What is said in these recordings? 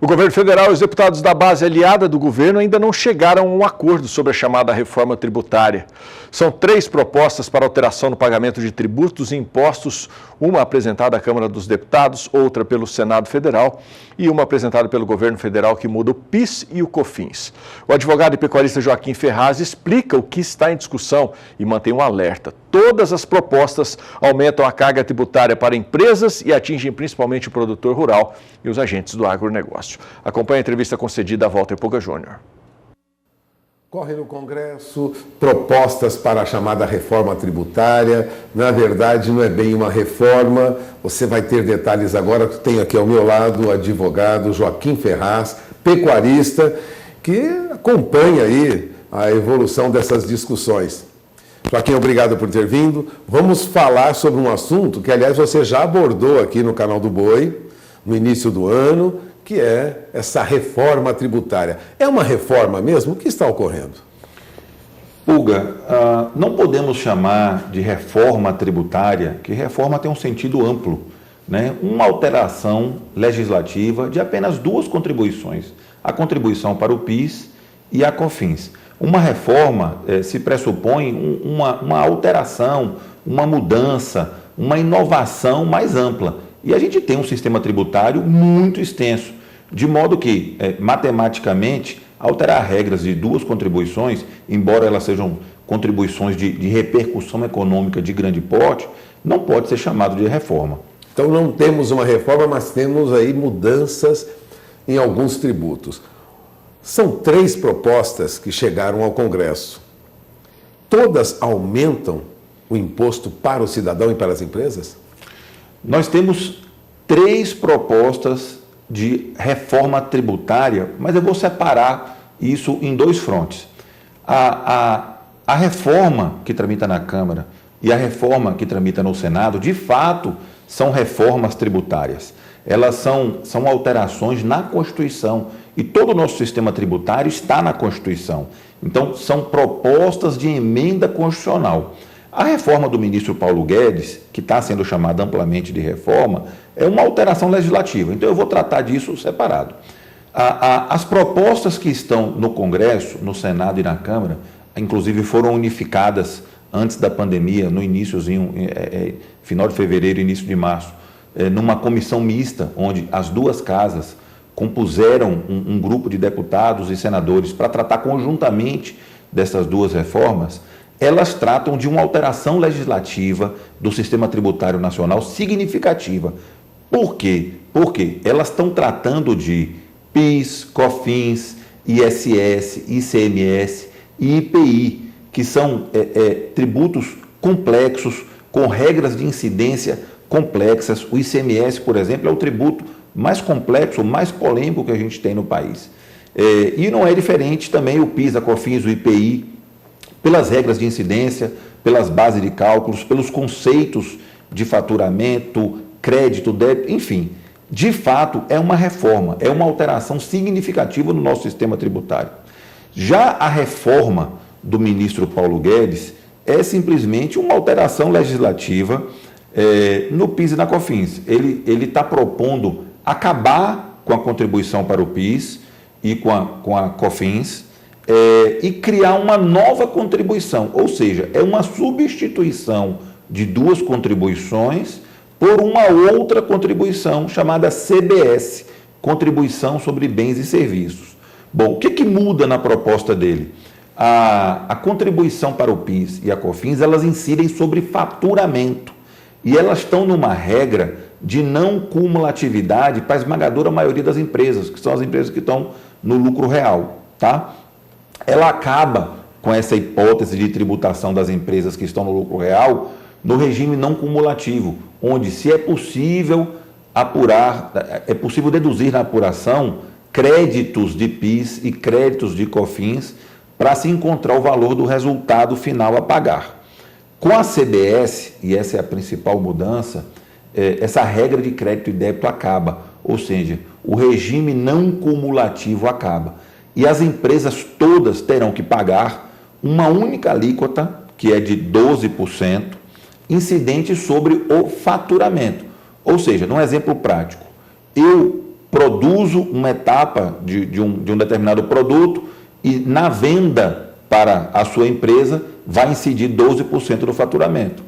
O governo federal e os deputados da base aliada do governo ainda não chegaram a um acordo sobre a chamada reforma tributária. São 3 propostas para alteração no pagamento de tributos e impostos, uma apresentada à Câmara dos Deputados, outra pelo Senado Federal e uma apresentada pelo governo federal que muda o PIS e o COFINS. O advogado e pecuarista Joaquim Ferraz explica o que está em discussão e mantém um alerta. Todas as propostas aumentam a carga tributária para empresas e atingem principalmente o produtor rural e os agentes do agronegócio. Acompanhe a entrevista concedida a Walter Puga Júnior. Corre no Congresso propostas para a chamada reforma tributária. Na verdade, não é bem uma reforma. Você vai ter detalhes agora. Tenho aqui ao meu lado o advogado Joaquim Ferraz, pecuarista, que acompanha aí a evolução dessas discussões. Joaquim, obrigado por ter vindo. Vamos falar sobre um assunto que, aliás, você já abordou aqui no Canal do Boi, no início do ano, que é essa reforma tributária. É uma reforma mesmo? O que está ocorrendo? Puga, não podemos chamar de reforma tributária, que reforma tem um sentido amplo, né? Uma alteração legislativa de apenas 2 contribuições, a contribuição para o PIS e a COFINS. Uma reforma se pressupõe uma alteração, uma mudança, uma inovação mais ampla. E a gente tem um sistema tributário muito extenso, de modo que, matematicamente, alterar regras de 2 contribuições, embora elas sejam contribuições de repercussão econômica de grande porte, não pode ser chamado de reforma. Então não temos uma reforma, mas temos aí mudanças em alguns tributos. São 3 propostas que chegaram ao Congresso. Todas aumentam o imposto para o cidadão e para as empresas? Nós temos 3 propostas de reforma tributária, mas eu vou separar isso em 2 frontes. A reforma que tramita na Câmara e a reforma que tramita no Senado, de fato, são reformas tributárias. Elas são alterações na Constituição e todo o nosso sistema tributário está na Constituição. Então, são propostas de emenda constitucional. A reforma do ministro Paulo Guedes, que está sendo chamada amplamente de reforma, é uma alteração legislativa. Então, eu vou tratar disso separado. As propostas que estão no Congresso, no Senado e na Câmara, inclusive foram unificadas antes da pandemia, no iníciozinho, final de fevereiro, início de março, numa comissão mista, onde as 2 casas compuseram um grupo de deputados e senadores para tratar conjuntamente dessas 2 reformas. Elas tratam de uma alteração legislativa do sistema tributário nacional significativa. Por quê? Porque elas estão tratando de PIS, COFINS, ISS, ICMS e IPI, que são tributos complexos, com regras de incidência complexas. O ICMS, por exemplo, é o tributo mais complexo, mais polêmico que a gente tem no país. E não é diferente também o PIS, a COFINS, o IPI, pelas regras de incidência, pelas bases de cálculos, pelos conceitos de faturamento, crédito, débito, enfim. De fato, é uma reforma, é uma alteração significativa no nosso sistema tributário. Já a reforma do ministro Paulo Guedes é simplesmente uma alteração legislativa no PIS e na COFINS. Ele está propondo acabar com a contribuição para o PIS e com a COFINS, e criar uma nova contribuição, ou seja, é uma substituição de 2 contribuições por uma outra contribuição chamada CBS, Contribuição sobre Bens e Serviços. Bom, o que muda na proposta dele? A contribuição para o PIS e a COFINS, elas incidem sobre faturamento e elas estão numa regra de não cumulatividade para a esmagadora maioria das empresas, que são as empresas que estão no lucro real, tá? Ela acaba com essa hipótese de tributação das empresas que estão no lucro real no regime não cumulativo, onde se é possível apurar, é possível deduzir na apuração créditos de PIS e créditos de COFINS para se encontrar o valor do resultado final a pagar. Com a CBS, e essa é a principal mudança, essa regra de crédito e débito acaba, ou seja, o regime não cumulativo acaba. E as empresas todas terão que pagar uma única alíquota, que é de 12%, incidente sobre o faturamento. Ou seja, num exemplo prático, eu produzo uma etapa de um determinado produto e na venda para a sua empresa vai incidir 12% do faturamento.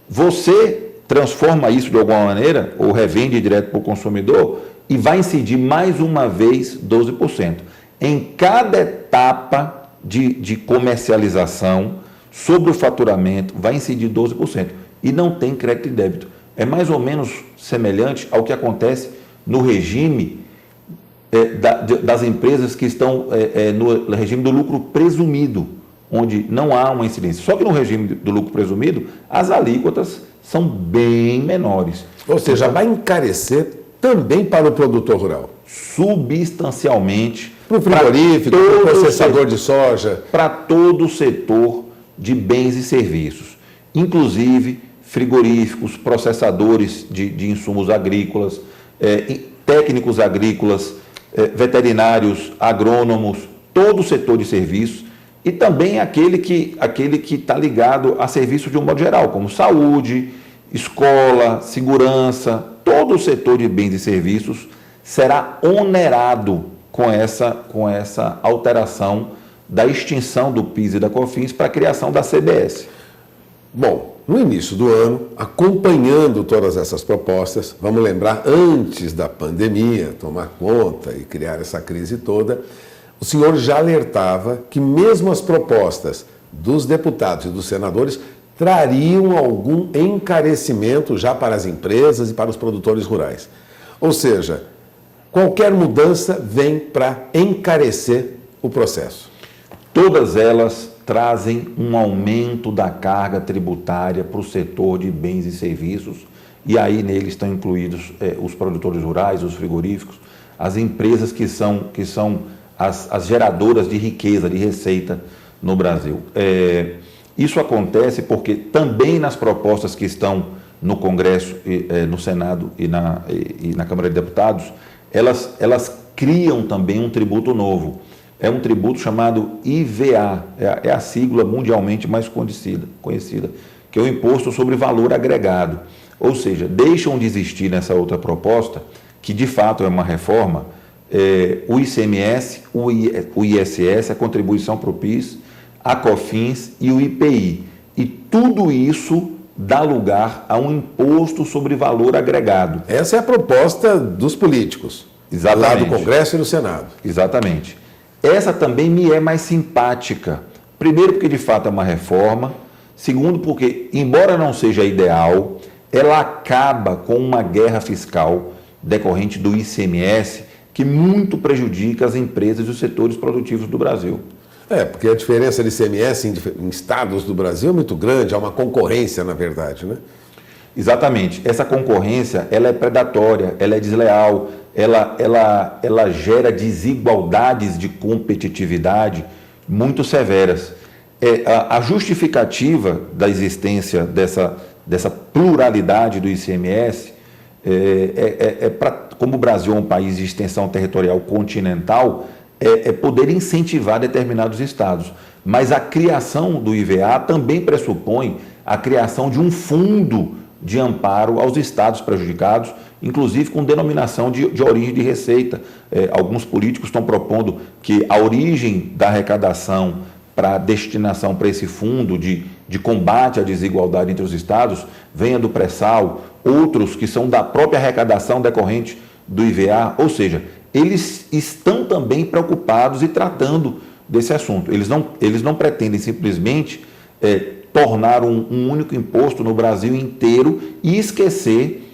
Você transforma isso de alguma maneira, ou revende direto para o consumidor, e vai incidir mais uma vez 12%. Em cada etapa de comercialização, sobre o faturamento, vai incidir 12%. E não tem crédito e débito. É mais ou menos semelhante ao que acontece no regime das empresas que estão no regime do lucro presumido, onde não há uma incidência. Só que no regime do lucro presumido, as alíquotas são bem menores. Ou seja, vai encarecer também para o produtor rural. Substancialmente. Para o frigorífico, para o processador de soja. Para todo o setor de bens e serviços. Inclusive frigoríficos, processadores de insumos agrícolas, técnicos agrícolas, veterinários, agrônomos, todo o setor de serviços e também aquele que está ligado a serviços de um modo geral, como saúde, escola, segurança, todo o setor de bens e serviços será onerado com essa alteração da extinção do PIS e da COFINS para a criação da CBS. Bom, no início do ano, acompanhando todas essas propostas, vamos lembrar, antes da pandemia tomar conta e criar essa crise toda, o senhor já alertava que mesmo as propostas dos deputados e dos senadores trariam algum encarecimento já para as empresas e para os produtores rurais. Ou seja, qualquer mudança vem para encarecer o processo. Todas elas trazem um aumento da carga tributária para o setor de bens e serviços, e aí neles estão incluídos os produtores rurais, os frigoríficos, as empresas que são as geradoras de riqueza, de receita no Brasil. Isso acontece porque também nas propostas que estão no Congresso, no Senado e na Câmara de Deputados, elas criam também um tributo novo. É um tributo chamado IVA, é a sigla mundialmente mais conhecida, que é o Imposto sobre Valor Agregado. Ou seja, deixam de existir nessa outra proposta, que de fato é uma reforma, o ICMS, o ISS, a contribuição para o PIS, a COFINS e o IPI. E tudo isso dá lugar a um imposto sobre valor agregado. Essa é a proposta dos políticos, exatamente, lá do Congresso e do Senado. Exatamente. Essa também me é mais simpática. Primeiro, porque de fato é uma reforma. Segundo, porque, embora não seja ideal, ela acaba com uma guerra fiscal decorrente do ICMS que muito prejudica as empresas e os setores produtivos do Brasil. Porque a diferença de ICMS em estados do Brasil é muito grande, há uma concorrência, na verdade, né? Exatamente. Essa concorrência, ela é predatória, ela é desleal, ela gera desigualdades de competitividade muito severas. A justificativa da existência dessa pluralidade do ICMS como o Brasil é um país de extensão territorial continental, poder incentivar determinados estados. Mas a criação do IVA também pressupõe a criação de um fundo de amparo aos estados prejudicados, inclusive com denominação de origem de receita. Alguns políticos estão propondo que a origem da arrecadação para destinação para esse fundo de combate à desigualdade entre os estados venha do pré-sal, outros que são da própria arrecadação decorrente do IVA, ou seja, eles estão também preocupados e tratando desse assunto. Eles não pretendem simplesmente tornar um único imposto no Brasil inteiro e esquecer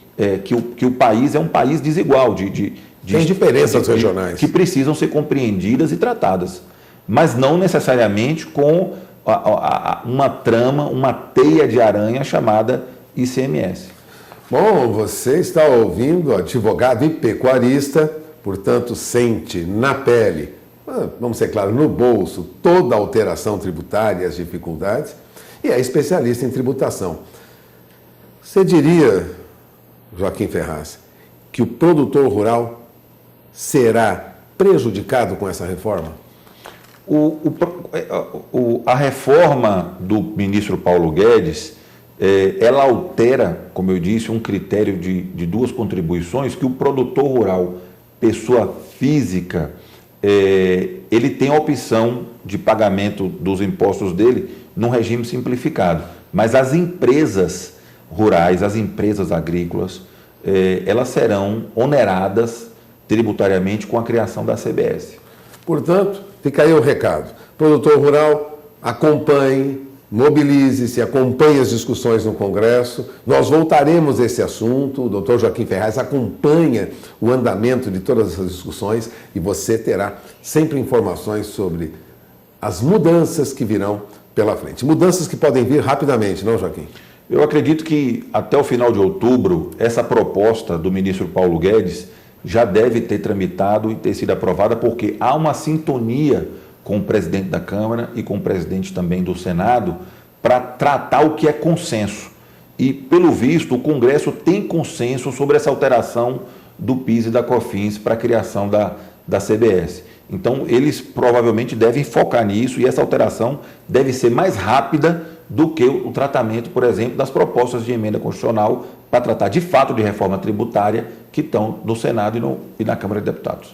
que o país é um país desigual, tem diferenças regionais que precisam ser compreendidas e tratadas, mas não necessariamente com uma trama, uma teia de aranha chamada ICMS. Bom, você está ouvindo advogado e pecuarista, portanto sente na pele, vamos ser claros, no bolso, toda a alteração tributária e as dificuldades, e é especialista em tributação. Você diria, Joaquim Ferraz, que o produtor rural será prejudicado com essa reforma? A reforma do ministro Paulo Guedes, ela altera, como eu disse, um critério de duas contribuições que o produtor rural pessoa física, ele tem a opção de pagamento dos impostos dele num regime simplificado. Mas as empresas rurais, as empresas agrícolas, elas serão oneradas tributariamente com a criação da CBS. Portanto, fica aí o recado. Produtor rural, acompanhe, mobilize-se, acompanhe as discussões no Congresso. Nós voltaremos a esse assunto. O doutor Joaquim Ferraz acompanha o andamento de todas essas discussões e você terá sempre informações sobre as mudanças que virão pela frente. Mudanças que podem vir rapidamente, não, Joaquim? Eu acredito que até o final de outubro, essa proposta do ministro Paulo Guedes já deve ter tramitado e ter sido aprovada, porque há uma sintonia com o presidente da Câmara e com o presidente também do Senado para tratar o que é consenso. E, pelo visto, o Congresso tem consenso sobre essa alteração do PIS e da COFINS para a criação da CBS. Então, eles provavelmente devem focar nisso e essa alteração deve ser mais rápida do que o tratamento, por exemplo, das propostas de emenda constitucional para tratar de fato de reforma tributária que estão no Senado e na Câmara de Deputados.